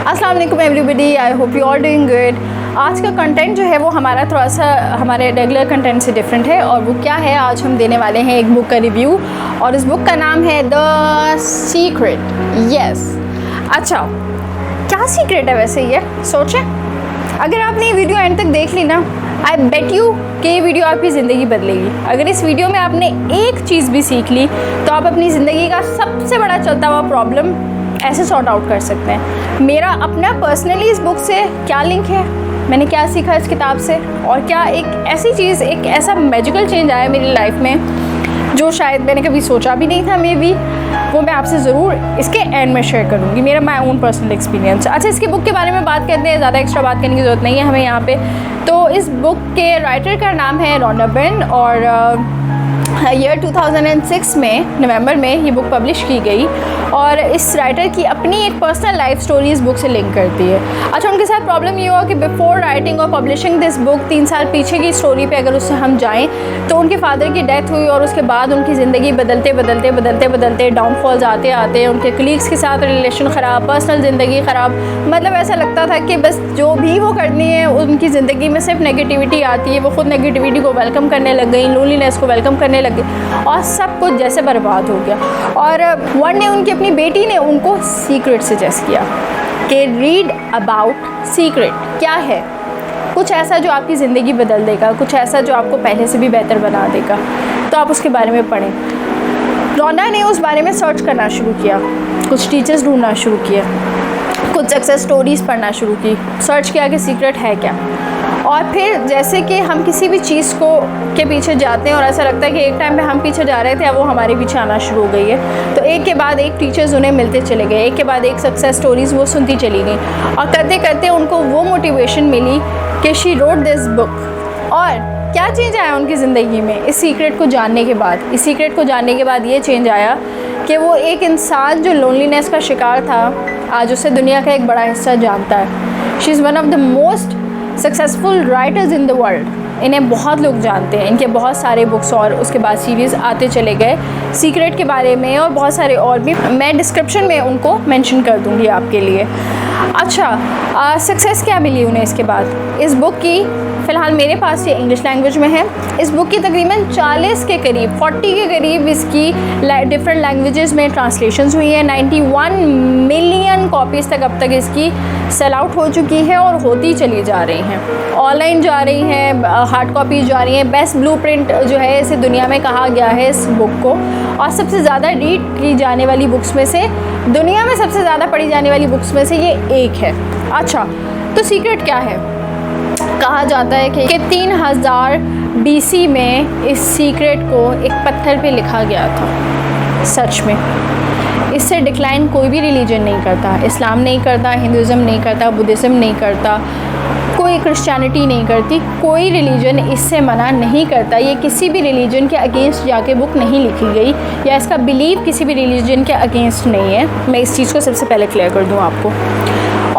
अस्सलाम वालेकुम everybody, I hope you are doing good. आज का कंटेंट जो है वो हमारा थोड़ा सा हमारे रेगुलर कंटेंट से डिफरेंट है और वो क्या है, आज हम देने वाले हैं एक बुक का रिव्यू और इस बुक का नाम है द सीक्रेट। यस, अच्छा क्या सीक्रेट है वैसे ये सोचें। अगर आपने ये वीडियो एंड तक देख ली ना, आई बेट यू कि ये वीडियो आपकी ज़िंदगी बदलेगी। अगर इस वीडियो में आपने एक चीज़ भी सीख ली तो आप अपनी ज़िंदगी का सबसे बड़ा चलता हुआ प्रॉब्लम ऐसे सॉर्ट आउट कर सकते हैं। मेरा अपना पर्सनली इस बुक से क्या लिंक है, मैंने क्या सीखा इस किताब से और क्या एक ऐसी चीज़, एक ऐसा मैजिकल चेंज आया मेरी लाइफ में जो शायद मैंने कभी सोचा भी नहीं था, मे बी वो मैं आपसे ज़रूर इसके एंड में शेयर करूँगी, मेरा माई ओन पर्सनल एक्सपीरियंस। अच्छा, इसके बुक के बारे में बात करते हैं, ज़्यादा एक्स्ट्रा बात करने की ज़रूरत नहीं है हमें यहाँ पे। तो इस बुक के राइटर का नाम है रॉन्डा बेन और ईयर 2006 में नवंबर में ये बुक पब्लिश की गई और इस राइटर की अपनी एक पर्सनल लाइफ स्टोरी इस बुक से लिंक करती है। अच्छा, उनके साथ प्रॉब्लम ये हुआ कि बिफोर राइटिंग और पब्लिशिंग दिस बुक 3 साल पीछे की स्टोरी पे अगर उससे हम जाएं तो उनके फादर की डेथ हुई और उसके बाद उनकी ज़िंदगी बदलते डाउनफॉल्स आते आते उनके कलीग्स के साथ रिलेशन ख़राब, पर्सनल ज़िंदगी ख़राब, मतलब ऐसा लगता था कि बस जो भी वो करनी है उनकी ज़िंदगी में सिर्फ नेगेटिविटी आती है। वो खुद नेगेटिविटी को वेलकम करने लग गई, लोनलीनेस को वेलकम करने लगे और सब कुछ जैसे बर्बाद हो गया। और वन डे उनकी अपनी बेटी ने उनको सीक्रेट सजेस्ट किया कि रीड अबाउट सीक्रेट। क्या है कुछ ऐसा जो आपकी ज़िंदगी बदल देगा, कुछ ऐसा जो आपको पहले से भी बेहतर बना देगा, तो आप उसके बारे में पढ़ें। रॉन्डा ने उस बारे में सर्च करना शुरू किया, कुछ टीचर्स ढूंढना शुरू किया, कुछ सक्सेस स्टोरीज़ पढ़ना शुरू की, सर्च किया कि सीक्रेट है क्या। और फिर जैसे कि हम किसी भी चीज़ को के पीछे जाते हैं और ऐसा लगता है कि एक टाइम पे हम पीछे जा रहे थे, अब वो हमारे पीछे आना शुरू हो गई है। तो एक के बाद एक टीचर्स उन्हें मिलते चले गए, एक के बाद एक सक्सेस स्टोरीज़ वो सुनती चली गई और करते करते उनको वो मोटिवेशन मिली कि शी रोट दिस बुक। और क्या चेंज आया उनकी ज़िंदगी में इस सीक्रेट को जानने के बाद? इस सीक्रेट को जानने के बाद ये चेंज आया कि वो एक इंसान जो लोनलीनेस का शिकार था, आज उसे दुनिया का एक बड़ा हिस्सा जानता है। She is one of the most successful writers in the world. इन्हें बहुत लोग जानते हैं, इनके बहुत सारे बुक्स और उसके बाद सीरीज़ आते चले गए सीक्रेट के बारे में और बहुत सारे और भी, मैं डिस्क्रिप्शन में उनको मेंशन कर दूँगी आपके लिए। अच्छा, सक्सेस क्या मिली उन्हें इसके बाद? इस बुक की फ़िलहाल मेरे पास ये इंग्लिश लैंग्वेज में है। इस बुक की तकरीबन 40 के करीब इसकी डिफरेंट लैंग्वेजेस में ट्रांसलेशंस हुई है। 91 मिलियन कॉपीज़ तक अब तक इसकी सेल आउट हो चुकी है और होती चली जा रही हैं, ऑनलाइन जा रही हैं, हार्ड कॉपीज़ जा रही हैं। बेस्ट ब्लूप्रिंट जो है इसे दुनिया में कहा गया है इस बुक को, और सबसे ज़्यादा रीड की जाने वाली बुक्स में से, दुनिया में सबसे ज़्यादा पढ़ी जाने वाली बुक्स में से ये एक है। अच्छा, तो सीक्रेट क्या है? कहा जाता है कि 3000 BC में इस सीक्रेट को एक पत्थर पे लिखा गया था। सच में इससे डिक्लाइन कोई भी रिलीजन नहीं करता, इस्लाम नहीं करता, हिंदुज़म नहीं करता, बुद्धिज़्म नहीं करता, कोई क्रिश्चियनिटी नहीं करती, कोई रिलीजन इससे मना नहीं करता। ये किसी भी रिलीजन के अगेंस्ट जाके बुक नहीं लिखी गई या इसका बिलीव किसी भी रिलीजन के अगेंस्ट नहीं है। मैं इस चीज़ को सबसे पहले क्लियर कर दूँ आपको।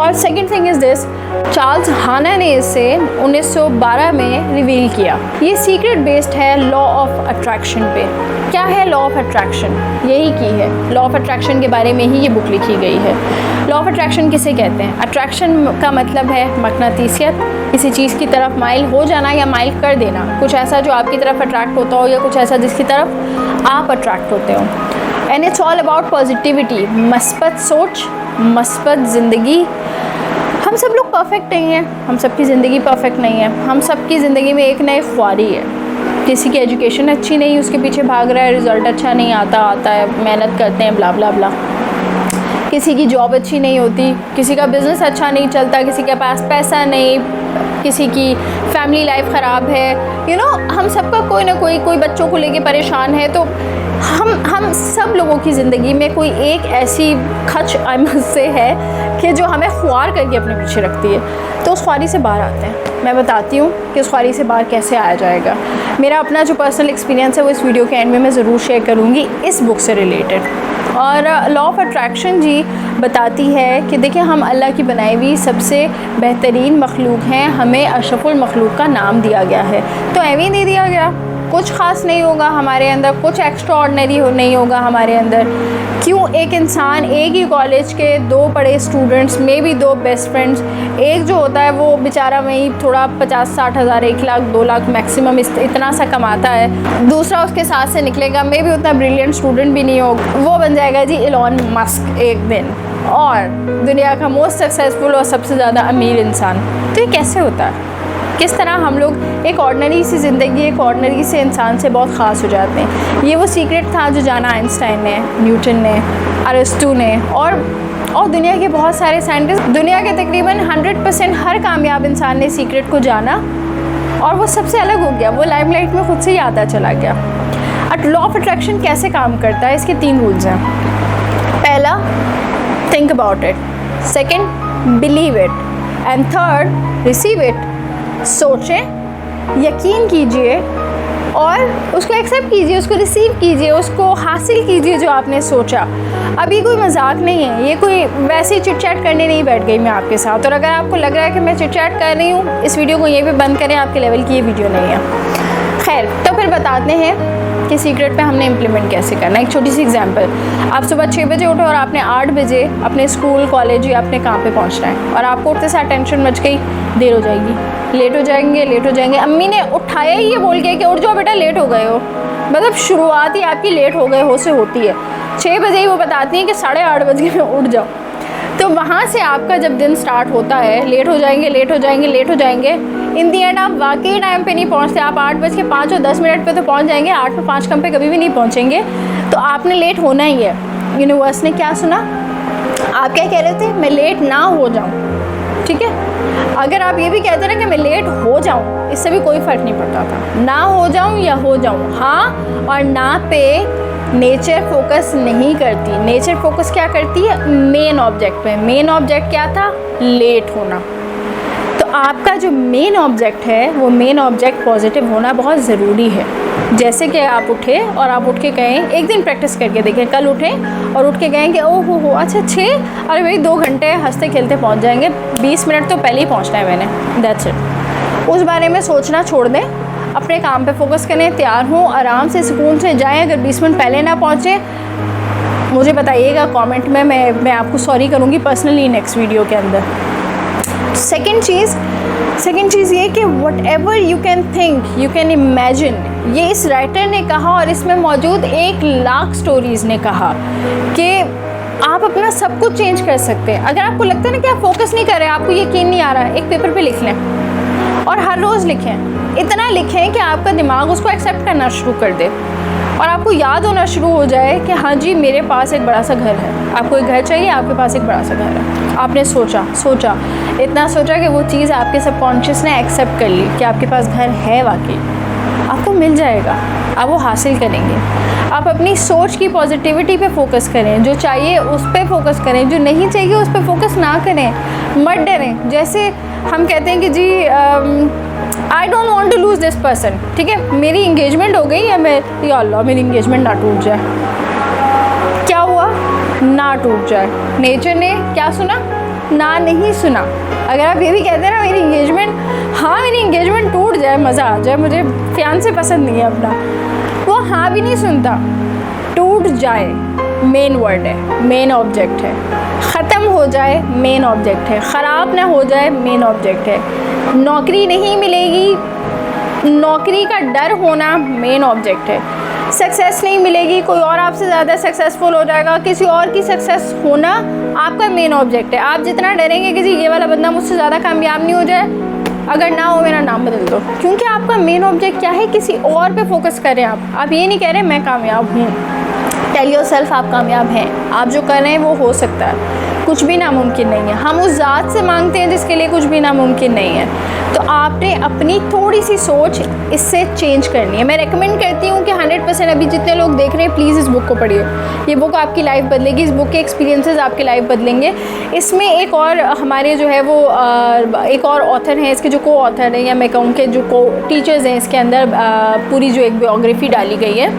और second thing is this, Charles Haanel ने इसे 1912 में रिवील किया। ये सीक्रेट बेस्ड है लॉ ऑफ अट्रैक्शन पे। क्या है लॉ ऑफ अट्रैक्शन? यही की है, लॉ ऑफ अट्रैक्शन के बारे में ही ये बुक लिखी गई है। लॉ ऑफ अट्रैक्शन किसे कहते हैं? अट्रैक्शन का मतलब है मकनातीसियत, किसी चीज़ की तरफ माइल हो जाना या माइल कर देना, कुछ ऐसा जो आपकी तरफ अट्रैक्ट होता हो या कुछ ऐसा जिसकी तरफ आप अट्रैक्ट होते हो। And it's all about positivity, मस्बत सोच, मस्बत ज़िंदगी। हम सब लोग परफेक्ट नहीं हैं, हम सबकी ज़िंदगी परफेक्ट नहीं है, हम सबकी ज़िंदगी में एक नई ख्वारी है। किसी की एजुकेशन अच्छी नहीं, उसके पीछे भाग रहा है, रिज़ल्ट अच्छा नहीं आता है, मेहनत करते हैं, ब्ला ब्ला ब्ला। किसी की जॉब अच्छी नहीं होती, किसी का बिज़नेस अच्छा नहीं चलता, किसी के पास पैसा नहीं, किसी की फैमिली लाइफ ख़राब है। हम सबका कोई ना कोई बच्चों को लेके परेशान है। तो हम सब लोगों की ज़िंदगी में कोई एक ऐसी खच से है कि जो हमें ख्वार करके अपने पीछे रखती है। तो उस ख्वारी से बाहर आते हैं। मैं बताती हूँ कि उस ख्वारी से बाहर कैसे आया जाएगा। मेरा अपना जो पर्सनल एक्सपीरियंस है वो इस वीडियो के एंड में मैं ज़रूर शेयर करूँगी इस बुक से रिलेटेड। और लॉ ऑफ अट्रैक्शन जी बताती है कि देखिए, हम अल्लाह की बनाई हुई सबसे बेहतरीन मखलूक हैं, हमें अशरफुल मखलूक का नाम दिया गया है। तो एवं दे दिया गया कुछ ख़ास नहीं होगा हमारे अंदर, कुछ एक्स्ट्रा ऑर्डिनरी नहीं होगा हमारे अंदर। क्यों एक इंसान एक ही कॉलेज के दो पढ़े स्टूडेंट्स में भी दो बेस्ट फ्रेंड्स, एक जो होता है वो बेचारा वहीं थोड़ा 50-60 हज़ार, 1 लाख 2 लाख मैक्सिमम इतना सा कमाता है, दूसरा उसके साथ से निकलेगा, मे भी उतना ब्रिलियंट स्टूडेंट भी नहीं होगा, वो बन जाएगा जी इलॉन मस्क एक दिन, और दुनिया का मोस्ट सक्सेसफुल और सबसे ज़्यादा अमीर इंसान। तो ये कैसे होता है? किस तरह हम लोग एक ऑर्डिनरी सी ज़िंदगी, एक ऑर्डिनरी से इंसान से बहुत ख़ास हो जाते हैं। ये वो सीक्रेट था जो जाना आइंस्टाइन ने, न्यूटन ने, अरिस्टो ने और दुनिया के बहुत सारे साइंटिस्ट, दुनिया के तकरीबन 100% हर कामयाब इंसान ने सीक्रेट को जाना और वो सबसे अलग हो गया, वो लाइमलाइट में खुद से ही आता चला गया। लॉ ऑफ अट्रैक्शन कैसे काम करता है? इसके 3 रूल्स हैं। पहला, think about it, second, believe it, and third, receive it. सोचें, यकीन कीजिए और उसको एक्सेप्ट कीजिए, उसको रिसीव कीजिए, उसको हासिल कीजिए जो आपने सोचा। अब ये कोई मजाक नहीं है, ये कोई वैसे ही चिट चैट करने नहीं बैठ गई मैं आपके साथ। और अगर आपको लग रहा है कि मैं चिट चैट कर रही हूँ, इस वीडियो को यहीं पे बंद करें, आपके लेवल की ये वीडियो नहीं है। खैर, तो फिर बताते हैं कि सीक्रेट पे हमने इम्प्लीमेंट कैसे करना है। एक छोटी सी एग्जांपल, आप सुबह 6 बजे उठो और आपने 8 बजे अपने स्कूल, कॉलेज या अपने काम पे पहुंचना है, और आपको उठते साथ टेंशन मच गई, देर हो जाएगी, लेट हो जाएंगे। अम्मी ने उठाया ही ये बोल के कि उठ जाओ बेटा, लेट हो गए हो। मतलब शुरुआत ही आपकी लेट हो गए हो से होती है। 6 बजे ही वो बताती हैं कि 8:30 बजे में उठ जाओ। तो वहाँ से आपका जब दिन स्टार्ट होता है, लेट हो जाएंगे, इन दी एंड आप वाकई टाइम पे नहीं पहुँचते। आप 8:05 और 10 मिनट पे तो पहुँच जाएंगे, 8 पे 5 कम पे कभी भी नहीं पहुँचेंगे। तो आपने लेट होना ही है। यूनिवर्स ने क्या सुना? आप क्या कह रहे थे? मैं लेट ना हो जाऊँ, ठीक है। अगर आप ये भी कहते ना कि मैं लेट हो जाऊँ, इससे भी कोई फ़र्क नहीं पड़ता था। ना हो जाऊँ या हो जाऊँ, हाँ और ना पे नेचर फोकस नहीं करती। नेचर फोकस क्या करती है? मेन ऑब्जेक्ट पे। मेन ऑब्जेक्ट क्या था? लेट होना। तो आपका जो मेन ऑब्जेक्ट है, वो मेन ऑब्जेक्ट पॉजिटिव होना बहुत ज़रूरी है। जैसे कि आप उठे और आप उठ के गए, एक दिन प्रैक्टिस करके देखें, कल उठें और उठ के गए कि ओह हो अच्छा 6, अरे भाई 2 घंटे हंसते खेलते पहुंच जाएंगे, 20 मिनट तो पहले ही पहुंचना है मैंने, दैट्स इट। उस बारे में सोचना छोड़ दें, अपने काम पे फोकस करें, तैयार हों, आराम से सुकून से जाएं। अगर 20 मिनट पहले ना पहुँचे, मुझे बताइएगा कमेंट में, मैं आपको सॉरी करूँगी पर्सनली नेक्स्ट वीडियो के अंदर। सेकेंड चीज़ ये कि what ever you can think, you can imagine. ये इस राइटर ने कहा और इसमें मौजूद 1 लाख स्टोरीज़ ने कहा कि आप अपना सब कुछ चेंज कर सकते हैं। अगर आपको लगता है ना कि आप फोकस नहीं कर रहे, आपको यकीन नहीं आ रहा, एक पेपर पे लिख लें और हर रोज़ लिखें। इतना लिखें कि आपका दिमाग उसको एक्सेप्ट करना शुरू कर दे और आपको याद होना शुरू हो जाए कि हाँ जी, मेरे पास एक बड़ा सा घर है। आपको एक घर चाहिए, आपके पास एक बड़ा सा घर है। आपने सोचा इतना सोचा कि वो चीज़ आपके सबकॉन्शियस ने एक्सेप्ट कर ली कि आपके पास घर है, वाकई आपको मिल जाएगा, आप वो हासिल करेंगे। आप अपनी सोच की पॉजिटिविटी पे फोकस करें, जो चाहिए उस पर फोकस करें, जो नहीं चाहिए उस पर फोकस ना करें, मत डरें। जैसे हम कहते हैं कि जी I don't want to lose this person, ठीक है, मेरी इंगेजमेंट हो गई है, या अल्लाह मेरी इंगेजमेंट ना टूट जाए। क्या हुआ? ना टूट जाए। नेचर ने क्या सुना? ना नहीं सुना। अगर आप ये भी कहते हैं ना मेरी इंगेजमेंट टूट जाए, मज़ा आ जाए, मुझे फियांसे पसंद नहीं है अपना, वो हाँ भी नहीं सुनता। टूट जाए मेन वर्ड है, मेन ऑब्जेक्ट है। ख़त्म हो जाए मेन ऑब्जेक्ट है। ख़राब ना हो जाए मेन ऑब्जेक्ट है। नौकरी नहीं मिलेगी, नौकरी का डर होना मेन ऑब्जेक्ट है। सक्सेस नहीं मिलेगी, कोई और आपसे ज़्यादा सक्सेसफुल हो जाएगा, किसी और की सक्सेस होना आपका मेन ऑब्जेक्ट है। आप जितना डरेंगे कि जी ये वाला बंदा मुझसे ज़्यादा कामयाब नहीं हो जाए, अगर ना हो मेरा नाम बदल दो, क्योंकि आपका मेन ऑब्जेक्ट क्या है? किसी और पे फोकस करें। आप ये नहीं कह रहे मैं कामयाब हूँ, टेल योरसेल्फ आप कामयाब हैं, आप जो कर रहे हैं वो हो सकता है, कुछ भी नामुमकिन नहीं है। हम उस ज़ात से मांगते हैं जिसके लिए कुछ भी नामुमकिन नहीं है। तो आपने अपनी थोड़ी सी सोच इससे चेंज करनी है। मैं रेकमेंड करती हूँ कि 100% अभी जितने लोग देख रहे हैं प्लीज़ इस बुक को पढ़िए। ये बुक आपकी लाइफ बदलेगी, इस बुक के एक्सपीरियंसेस आपकी लाइफ बदलेंगे। इसमें एक और हमारे जो है वो एक और ऑथर हैं, इसके जो को ऑथर हैं या मैं कहूँ कि जो को टीचर्स हैं, इसके अंदर पूरी जो एक बायोग्राफी डाली गई है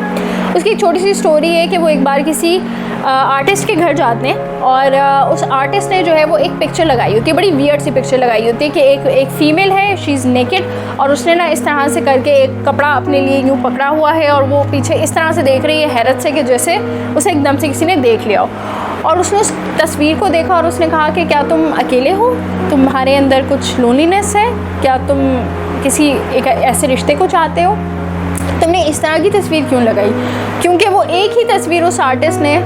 उसकी एक छोटी सी स्टोरी है कि वो एक बार किसी आर्टिस्ट के घर जाते हैं और उस आर्टिस्ट ने जो है वो एक पिक्चर लगाई होती है, बड़ी वियर्ड सी पिक्चर लगाई होती है कि एक फ़ीमेल है, शी इज़ नेकेड, और उसने ना इस तरह से करके एक कपड़ा अपने लिए यूँ पकड़ा हुआ है और वो पीछे इस तरह से देख रही है हैरत से कि जैसे उसे एकदम से किसी ने देख लिया हो। और उसने उस तस्वीर को देखा और उसने कहा कि क्या तुम अकेले हो, तुम्हारे अंदर कुछ लोनलीनेस है, क्या तुम किसी एक ऐसे रिश्ते को चाहते हो, तुमने इस तरह की तस्वीर क्यों लगाई? क्योंकि वो एक ही तस्वीर उस आर्टिस्ट ने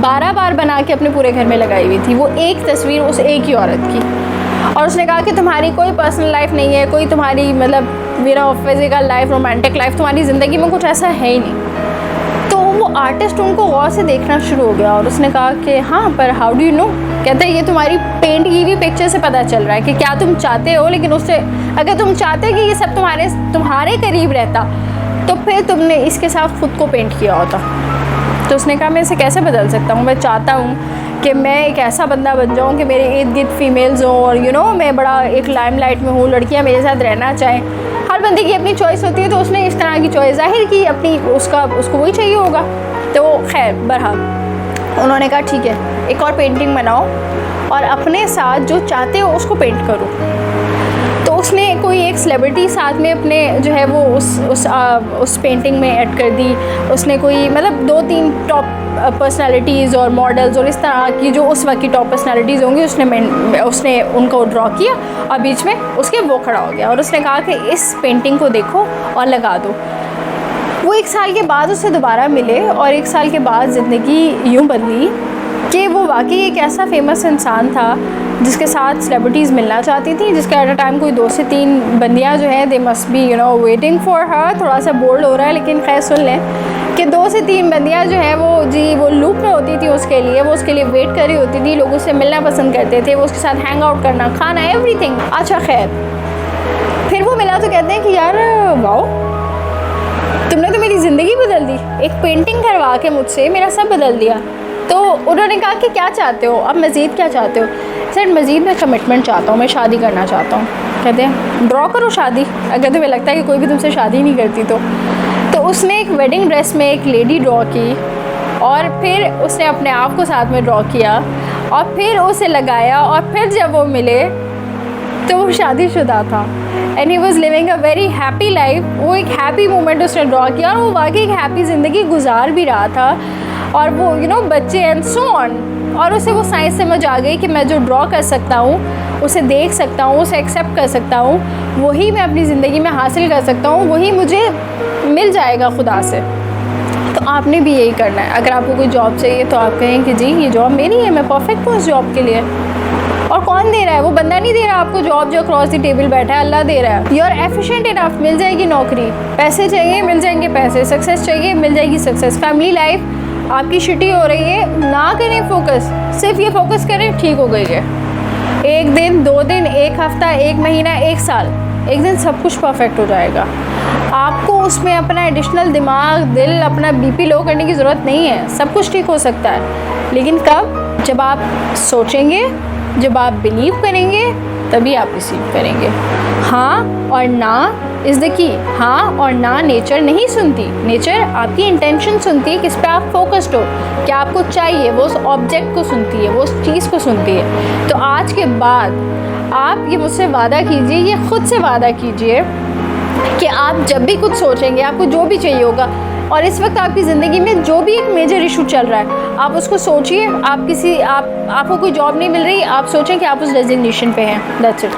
12 बार बना के अपने पूरे घर में लगाई हुई थी, वो एक तस्वीर उस एक ही औरत की। और उसने कहा कि तुम्हारी कोई पर्सनल लाइफ नहीं है, कोई तुम्हारी मतलब मेरा फिजिकल लाइफ, रोमांटिक लाइफ, तुम्हारी ज़िंदगी में कुछ ऐसा है ही नहीं। तो वो आर्टिस्ट उनको गौर से देखना शुरू हो गया और उसने कहा कि हाँ, पर हाउ डू यू नो? कहते हैं ये तुम्हारी पेंट की हुई पिक्चर से पता चल रहा है कि क्या तुम चाहते हो, लेकिन उससे अगर तुम चाहते कि ये सब तुम्हारे करीब रहता तो फिर तुमने इसके साथ खुद को पेंट किया होता। तो उसने कहा मैं इसे कैसे बदल सकता हूँ, मैं चाहता हूँ कि मैं एक ऐसा बंदा बन जाऊँ कि मेरे इर्द गिर्द फीमेल्स हों और मैं बड़ा एक लाइमलाइट में हूँ, लड़कियाँ मेरे साथ रहना चाहें। हर बंदे की अपनी चॉइस होती है, तो उसने इस तरह की चॉइस जाहिर की अपनी, उसको वही चाहिए होगा। तो खैर बहरहाल उन्होंने कहा ठीक है, एक और पेंटिंग बनाओ और अपने साथ जो चाहते हो उसको पेंट करो। तो उसने कोई एक सेलिब्रिटी साथ में अपने जो है वो उस पेंटिंग में ऐड कर दी। उसने कोई मतलब 2-3 टॉप पर्सनालिटीज़ और मॉडल्स और इस तरह की जो उस वक्त की टॉप पर्सनालिटीज़ होंगी उसने उनको ड्रॉ किया और बीच में उसके वो खड़ा हो गया और उसने कहा कि इस पेंटिंग को देखो और लगा दो। वो 1 साल के बाद उससे दोबारा मिले और 1 साल के बाद ज़िंदगी यूँ बदली कि वो वाकई एक ऐसा फेमस इंसान था जिसके साथ सेलिब्रिटीज़ मिलना चाहती थी, जिसके एट अ टाइम कोई 2 से 3 बंदियाँ जो हैं they must be waiting for her. थोड़ा सा बोल्ड हो रहा है लेकिन खैर सुन लें कि 2 से 3 बंदियाँ जो हैं वो लूप में होती थी उसके लिए, वो उसके लिए वेट कर रही होती थी, लोग उससे मिलना पसंद करते थे, वो उसके साथ हैंग आउट करना, खाना, एवरीथिंग। अच्छा खैर फिर वो मिला तो कहते हैं कि यार वाओ, तुमने तो मेरी ज़िंदगी बदल दी, एक पेंटिंग करवा के मुझसे मेरा सब बदल दिया। तो उन्होंने कहा कि क्या चाहते हो, अब मज़ीद क्या चाहते हो? सर मज़ीद मैं कमिटमेंट चाहता हूँ, मैं शादी करना चाहता हूँ। कहते हैं ड्रॉ करो शादी, अगर तुम्हें लगता है कि कोई भी तुमसे शादी नहीं करती तो उसने एक वेडिंग ड्रेस में एक लेडी ड्रॉ की और फिर उसने अपने आप को साथ में ड्रॉ किया और फिर उसे लगाया और फिर जब वो मिले तो वो शादीशुदा था and he was living a very happy life. वो एक हैप्पी मोमेंट उसने ड्रॉ किया और वो वाकई एक हैप्पी ज़िंदगी गुजार भी रहा था और वो बच्चे एंड सो ऑन। और उसे वो साइंस समझ आ गई कि मैं जो ड्रॉ कर सकता हूँ, उसे देख सकता हूँ, उसे एक्सेप्ट कर सकता हूँ, वही मैं अपनी ज़िंदगी में हासिल कर सकता हूँ, वही मुझे मिल जाएगा खुदा से। तो आपने भी यही करना है। अगर आपको कोई जॉब चाहिए तो आप कहें कि जी ये जॉब मेरी है, मैं परफेक्ट हूँ उस जॉब के लिए। और कौन दे रहा है? वो बंदा नहीं दे रहा आपको जॉब जो क्रॉस द टेबल बैठा है, अल्लाह दे रहा है। यू आर एफिशिएंट इनफ, मिल जाएगी नौकरी। पैसे चाहिए मिल जाएंगे पैसे, सक्सेस चाहिए मिल जाएगी सक्सेस। फैमिली लाइफ आपकी शिटी हो रही है, ना करें फोकस, सिर्फ ये फोकस करें ठीक हो गई है। 1 दिन 2 दिन 1 हफ्ता 1 महीना 1 साल, एक दिन सब कुछ परफेक्ट हो जाएगा। आपको उसमें अपना एडिशनल दिमाग, दिल, अपना बीपी लो करने की ज़रूरत नहीं है, सब कुछ ठीक हो सकता है। लेकिन कब? जब आप सोचेंगे, जब आप बिलीव करेंगे, तभी आप रिसीव करेंगे। हाँ और ना इज़ द की। हाँ और ना नेचर नहीं सुनती, नेचर आपकी इंटेंशन सुनती है, किस पे आप फोकस्ड हो, क्या आपको चाहिए, वो उस ऑब्जेक्ट को सुनती है, वो उस चीज़ को सुनती है। तो आज के बाद आप ये मुझसे वादा कीजिए, ये ख़ुद से वादा कीजिए कि आप जब भी कुछ सोचेंगे, आपको जो भी चाहिए होगा, और इस वक्त आपकी ज़िंदगी में जो भी एक मेजर इशू चल रहा है आप उसको सोचिए। आपको कोई जॉब नहीं मिल रही, आप सोचें कि आप उस डेजिग्नेशन पे हैं, दैट्स इट।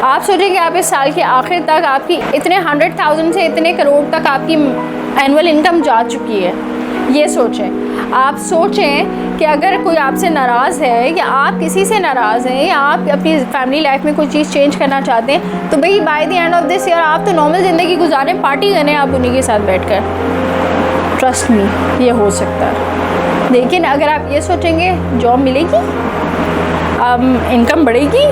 आप सोचें कि आप इस साल के आखिर तक आपकी इतने 100,000 से इतने करोड़ तक आपकी एनुअल इनकम जा चुकी है, ये सोचें। आप सोचें कि अगर कोई आपसे नाराज़ है या आप किसी से नाराज़ हैं या आप अपनी फैमिली लाइफ में कोई चीज़ चेंज करना चाहते हैं, तो भाई by the end of this year आप तो नॉर्मल ज़िंदगी गुजारें, पार्टी करें आप उन्हीं के साथ बैठकर। ट्रस्ट मी, ये हो सकता है। लेकिन अगर आप ये सोचेंगे जॉब मिलेगी, इनकम बढ़ेगी,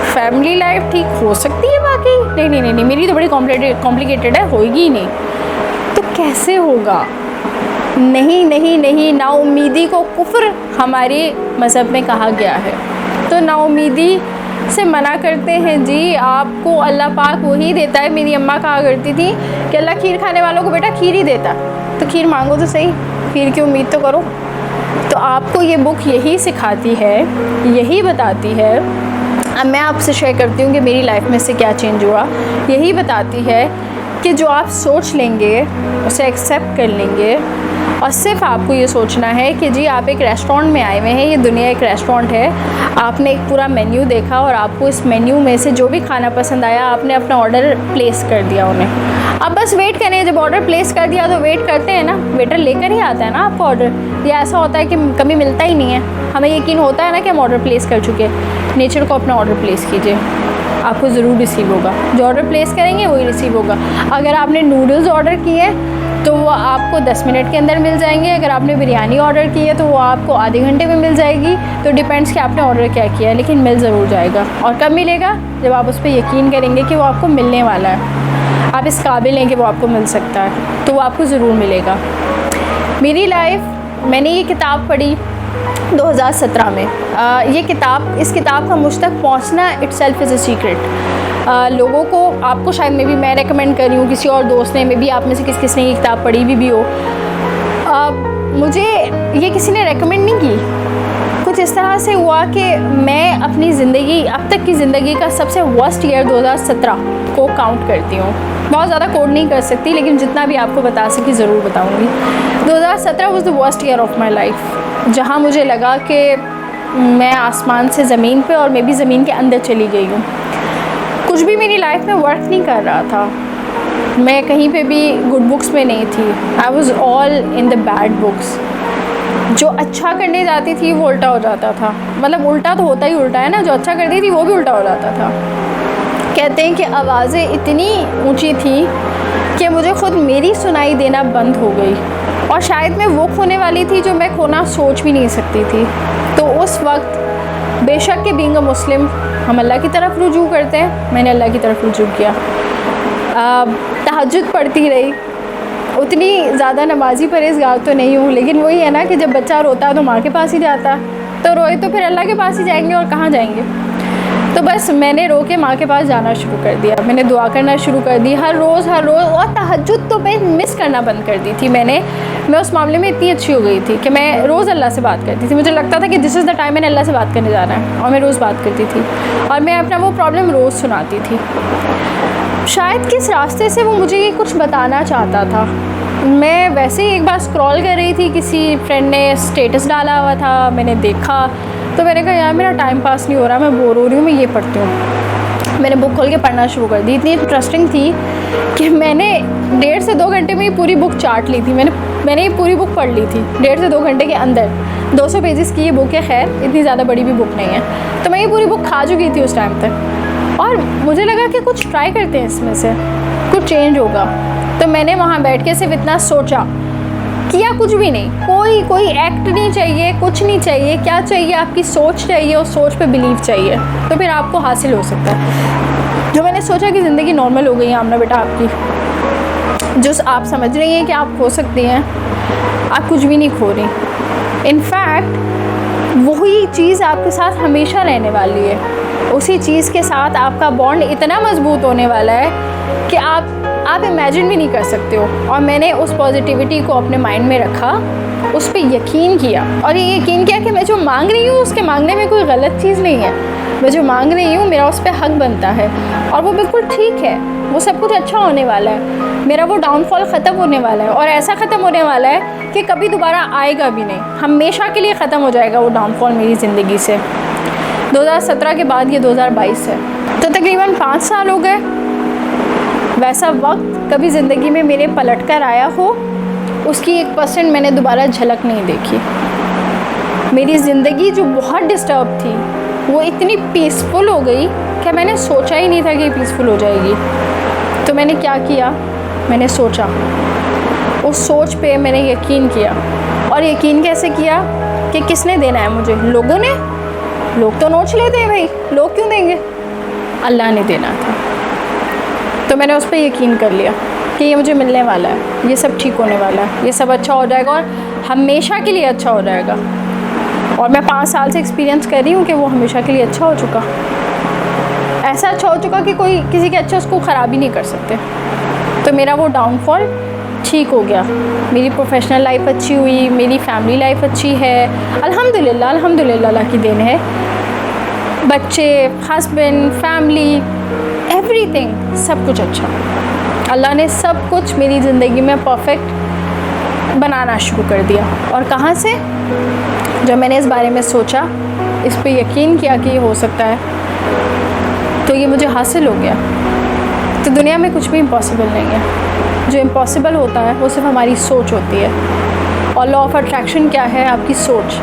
फैमिली लाइफ ठीक हो सकती है, बाकी नहीं मेरी तो बड़ी कॉम्प्लिकेटेड है, होएगी ही नहीं, तो कैसे होगा? नहीं, नाउम्मीदी को कुफ्र हमारे मज़हब में कहा गया है। तो नाउम्मीदी से मना करते हैं जी। आपको अल्लाह पाक वही देता है। मेरी अम्मा कहा करती थी कि अल्लाह खीर खाने वालों को बेटा खीर ही देता, तो खीर मांगो तो सही, खीर की उम्मीद तो करो। तो आपको ये बुक यही सिखाती है, यही बताती है। अब मैं आपसे शेयर करती हूँ कि मेरी लाइफ में से क्या चेंज हुआ। यही बताती है कि जो आप सोच लेंगे उसे एक्सेप्ट कर लेंगे, और सिर्फ आपको ये सोचना है कि जी आप एक रेस्टोरेंट में आए हुए हैं, ये दुनिया एक रेस्टोरेंट है, आपने एक पूरा मेन्यू देखा और आपको इस मेन्यू में से जो भी खाना पसंद आया आपने अपना ऑर्डर प्लेस कर दिया उन्हें। अब बस वेट करें, जब ऑर्डर प्लेस कर दिया तो वेट करते हैं ना, वेटर लेकर ही आता है ना आपको ऑर्डर। या ऐसा होता है कि कभी मिलता ही नहीं है, हमें यकीन होता है ना कि हम ऑर्डर प्लेस कर चुके हैं। नेचर को अपना ऑर्डर प्लेस कीजिए, आपको ज़रूर रिसीव होगा। जो ऑर्डर प्लेस करेंगे वही रिसीव होगा। अगर आपने नूडल्स ऑर्डर किए तो वो आपको 10 मिनट के अंदर मिल जाएंगे। अगर आपने बिरयानी ऑर्डर की है तो वो आपको आधे घंटे में मिल जाएगी। तो डिपेंड्स कि आपने ऑर्डर क्या किया है, लेकिन मिल ज़रूर जाएगा। और कब मिलेगा? जब आप उस पर यकीन करेंगे कि वो आपको मिलने वाला है, आप इस काबिल हैं कि वो आपको मिल सकता है, तो वो आपको ज़रूर मिलेगा। मेरी लाइफ, मैंने ये किताब पढ़ी 2017 में। इस किताब का मुझ तक पहुँचना इटसेल्फ इज़ अ सीक्रेट। लोगों को, आपको शायद में भी मैं रेकमेंड कर रही हूँ, किसी और दोस्त ने, में भी आप में से किसने ये किताब पढ़ी भी हो। मुझे ये किसी ने रेकमेंड नहीं की। कुछ इस तरह से हुआ कि मैं अपनी ज़िंदगी, अब तक की ज़िंदगी का सबसे वर्स्ट ईयर 2017 को काउंट करती हूँ। बहुत ज़्यादा कोड नहीं कर सकती, लेकिन जितना भी आपको बता सकी ज़रूर बताऊँगी। 2017 was the worst year of my life, जहाँ मुझे लगा कि मैं आसमान से ज़मीन पे और मैं भी ज़मीन के अंदर चली गई हूँ। कुछ भी मेरी लाइफ में वर्क नहीं कर रहा था। मैं कहीं पे भी गुड बुक्स में नहीं थी। I was all in the bad books. जो अच्छा करने जाती थी वो उल्टा हो जाता था। मतलब उल्टा तो होता ही उल्टा है ना, जो अच्छा करती थी वो भी उल्टा हो जाता था। कहते हैं कि आवाज़ें इतनी ऊंची थी कि मुझे खुद मेरी सुनाई देना बंद हो गई, और शायद मैं वो खोने वाली थी जो मैं खोना सोच भी नहीं सकती थी। तो उस वक्त बेशक कि बीइंग अ मुस्लिम हम अल्लाह की तरफ रुजू करते हैं, मैंने अल्लाह की तरफ रुजू किया। तहज्जुद पढ़ती रही। उतनी ज़्यादा नमाजी परहेज़गार तो नहीं हूँ, लेकिन वही है ना कि जब बच्चा रोता है तो माँ के पास ही जाता, तो रोए तो फिर अल्लाह के पास ही जाएंगे, और कहाँ जाएंगे। तो बस मैंने रो के माँ के पास जाना शुरू कर दिया। मैंने दुआ करना शुरू कर दी हर रोज़। और तहज्जुद तो मैं मिस करना बंद कर दी थी। मैं उस मामले में इतनी अच्छी हो गई थी कि मैं रोज़ अल्लाह से बात करती थी। मुझे लगता था कि दिस इज़ द टाइम मैंने अल्लाह से बात करने जाना है, और मैं रोज़ बात करती थी, और मैं अपना वो प्रॉब्लम रोज़ सुनाती थी। शायद किस रास्ते से वो मुझे ये कुछ बताना चाहता था। मैं वैसे ही एक बार स्क्रॉल कर रही थी, किसी फ्रेंड ने स्टेटस डाला हुआ था, मैंने देखा, तो मैंने कहा यार मेरा टाइम पास नहीं हो रहा, मैं बोर हो रही हूँ, मैं ये पढ़ती हूँ। मैंने बुक खोल के पढ़ना शुरू कर दी। इतनी इंटरेस्टिंग थी कि मैंने 1.5 से 2 घंटे में ये पूरी बुक चाट ली थी। मैंने ये पूरी बुक पढ़ ली थी 1.5 से 2 घंटे के अंदर। 200 पेजेस की ये बुक है, खैर इतनी ज़्यादा बड़ी भी बुक नहीं है। तो मैं ये पूरी बुक खा चुकी थी उस टाइम तक, और मुझे लगा कि कुछ ट्राई करते हैं, इसमें से कुछ चेंज होगा। तो मैंने वहाँ बैठ के सिर्फ इतना सोचा, किया कुछ भी नहीं। कोई एक्ट नहीं चाहिए, कुछ नहीं चाहिए। क्या चाहिए? आपकी सोच चाहिए, उस सोच पे बिलीव चाहिए, तो फिर आपको हासिल हो सकता है। जो मैंने सोचा कि ज़िंदगी नॉर्मल हो गई है आमना बेटा आपकी, जो आप समझ रही हैं कि आप खो सकती हैं, आप कुछ भी नहीं खो रही। इनफैक्ट वही चीज़ आपके साथ हमेशा रहने वाली है। उसी चीज़ के साथ आपका बॉन्ड इतना मजबूत होने वाला है कि आप इमेजिन भी नहीं कर सकते हो। और मैंने उस पॉजिटिविटी को अपने माइंड में रखा, उस पर यकीन किया, और ये यकीन किया कि मैं जो मांग रही हूँ उसके मांगने में कोई गलत चीज़ नहीं है। मैं जो मांग रही हूँ मेरा उस पर हक बनता है, और वो बिल्कुल ठीक है। वो सब कुछ अच्छा होने वाला है। मेरा वो डाउनफॉल ख़त्म होने वाला है, और ऐसा ख़त्म होने वाला है कि कभी दोबारा आएगा भी नहीं। हमेशा के लिए ख़त्म हो जाएगा वो डाउनफॉल मेरी ज़िंदगी से। 2017 के बाद ये 2022 है, तो तकरीबन 5 साल हो गए। वैसा वक्त कभी ज़िंदगी में मेरे पलट कर आया हो, उसकी 1% मैंने दोबारा झलक नहीं देखी। मेरी ज़िंदगी जो बहुत डिस्टर्ब थी वो इतनी पीसफुल हो गई कि मैंने सोचा ही नहीं था कि पीसफुल हो जाएगी। तो मैंने क्या किया? मैंने सोचा, उस सोच पे मैंने यकीन किया। और यकीन कैसे किया? कि किसने देना है मुझे? लोगों ने? लोग तो नोच लेते हैं भाई, लोग क्यों देंगे? अल्लाह ने देना था। तो मैंने उस पर यकीन कर लिया कि ये मुझे मिलने वाला है, ये सब ठीक होने वाला है, ये सब अच्छा हो जाएगा, और हमेशा के लिए अच्छा हो जाएगा। और मैं 5 साल से एक्सपीरियंस कर रही हूँ कि वो हमेशा के लिए अच्छा हो चुका। ऐसा अच्छा हो चुका कि कोई किसी के अच्छे उसको ख़राब ही नहीं कर सकते। तो मेरा वो डाउनफॉल ठीक हो गया, मेरी प्रोफेशनल लाइफ अच्छी हुई, मेरी फैमिली लाइफ अच्छी है, अल्हम्दुलिल्लाह अल्हम्दुलिल्लाह, अल्लाह की देन है। बच्चे, हस्बैंड, फैमिली, एवरीथिंग, सब कुछ अच्छा। अल्लाह ने सब कुछ मेरी ज़िंदगी में परफेक्ट बनाना शुरू कर दिया। और कहाँ से? जब मैंने इस बारे में सोचा, इस पे यकीन किया कि ये हो सकता है, तो ये मुझे हासिल हो गया। तो दुनिया में कुछ भी इम्पॉसिबल नहीं है। जो इम्पॉसिबल होता है वो सिर्फ हमारी सोच होती है। और लॉ ऑफ अट्रैक्शन क्या है? आपकी सोच।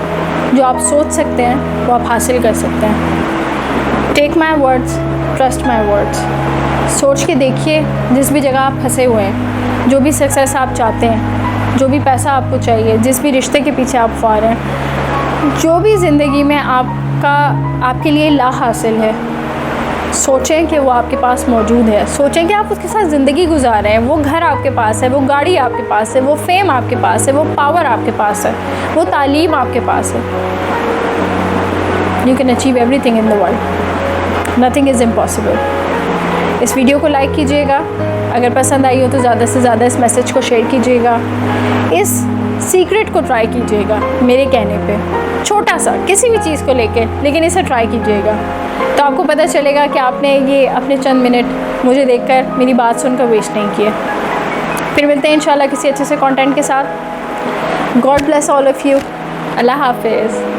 जो आप सोच सकते हैं वो आप हासिल कर सकते हैं। Take my words, trust my words. सोच के देखिए, जिस भी जगह आप फंसे हुए हैं, जो भी सक्सेस आप चाहते हैं, जो भी पैसा आपको चाहिए, जिस भी रिश्ते के पीछे आप ख्वार हैं, जो भी ज़िंदगी में आपके लिए ला हासिल है, सोचें कि वो आपके पास मौजूद है। सोचें कि आप उसके साथ ज़िंदगी गुजार रहे हैं। वो घर आपके पास है, वो गाड़ी आपके पास है, वो फेम आपके पास है, वो पावर आपके पास है, वो तालीम आपके पास है। You can achieve everything in the world, nothing is impossible. इस वीडियो को लाइक कीजिएगा, अगर पसंद आई हो तो ज़्यादा से ज़्यादा इस मैसेज को शेयर कीजिएगा। इस सीक्रेट को ट्राई कीजिएगा मेरे कहने पे, छोटा सा किसी भी चीज़ को लेकिन इसे ट्राई कीजिएगा, तो आपको पता चलेगा कि आपने ये अपने चंद मिनट मुझे देखकर, मेरी बात सुनकर वेस्ट नहीं किए। फिर मिलते हैं इंशाल्लाह किसी अच्छे से कंटेंट के साथ। God bless all of you. Allah हाफिज़।